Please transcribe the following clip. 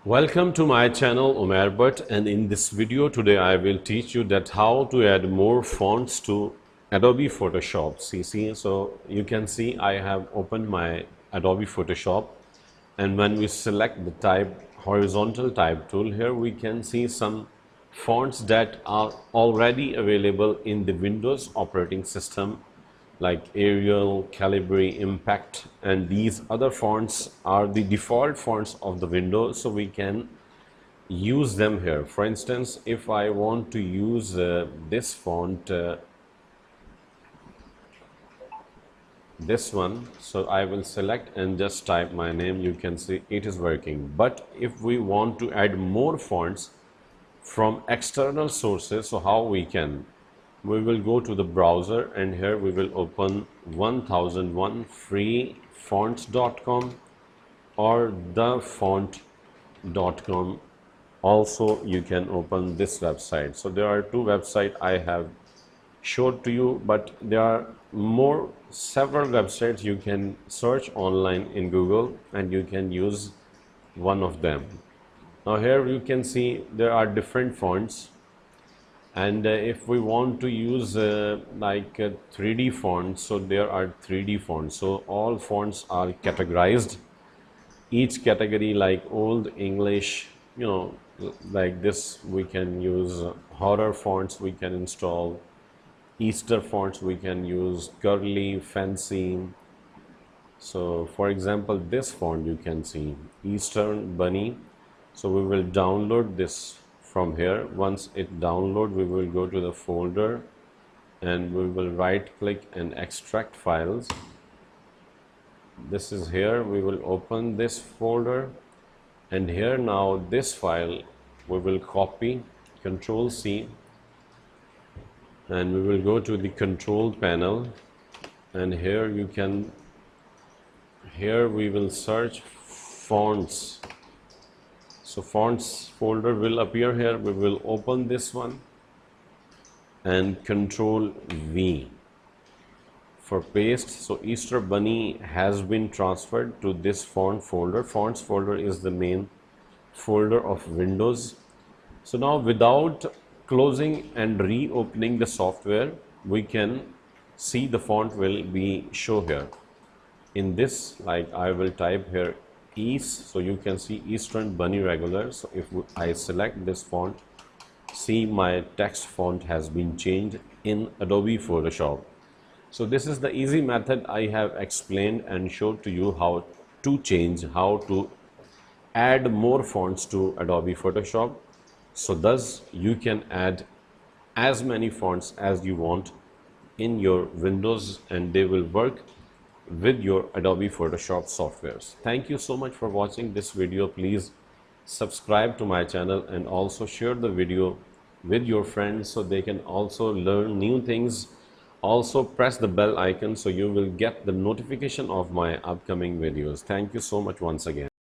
Welcome to my channel Umair Bhatt, and in this video today I will teach you that how to add more fonts to Adobe Photoshop CC. So you can see I have opened my Adobe Photoshop, and when we select the type horizontal type tool, here we can see some fonts that are already available in the Windows operating system like Arial, Calibri, Impact, and these other fonts are the default fonts of the Windows, so we can use them here. For instance, if I want to use this font, this one, so I will select and just type my name. You can see it is working. But if we want to add more fonts from external sources, so how we can? We will go to the browser, and here we will open 1001freefonts.com or thefont.com. Also you can open this website. So there are two websites I have showed to you, but there are several websites you can search online in Google, and you can use one of them. Now here you can see there are different fonts, and if we want to use 3D fonts, so there are 3D fonts. So all fonts are categorized, each category, like Old English, like this. We can use horror fonts, we can install Easter fonts, we can use curly, fancy. So for example, this font you can see Eastern Bunny. So we will download this from here. Once it download, we will go to the folder and we will right click and extract files. This is here. We will open this folder, and here now this file we will copy, Control C, and we will go to the control panel, and here we will search fonts. So fonts folder will appear here. We will open this one and Control V for paste. So Easter Bunny has been transferred to this font folder. Fonts folder is the main folder of Windows. So now, without closing and reopening the software, we can see the font will be show here in this. Like I will type here East, so you can see Eastern Bunny regular. So if I select this font, see my text font has been changed in Adobe Photoshop. So this is the easy method I have explained and showed to you how to add more fonts to Adobe Photoshop. So thus you can add as many fonts as you want in your Windows, and they will work with your Adobe Photoshop softwares. Thank you so much for watching this video. Please subscribe to my channel and also share the video with your friends so they can also learn new things. Also press the bell icon so you will get the notification of my upcoming videos. Thank you so much once again.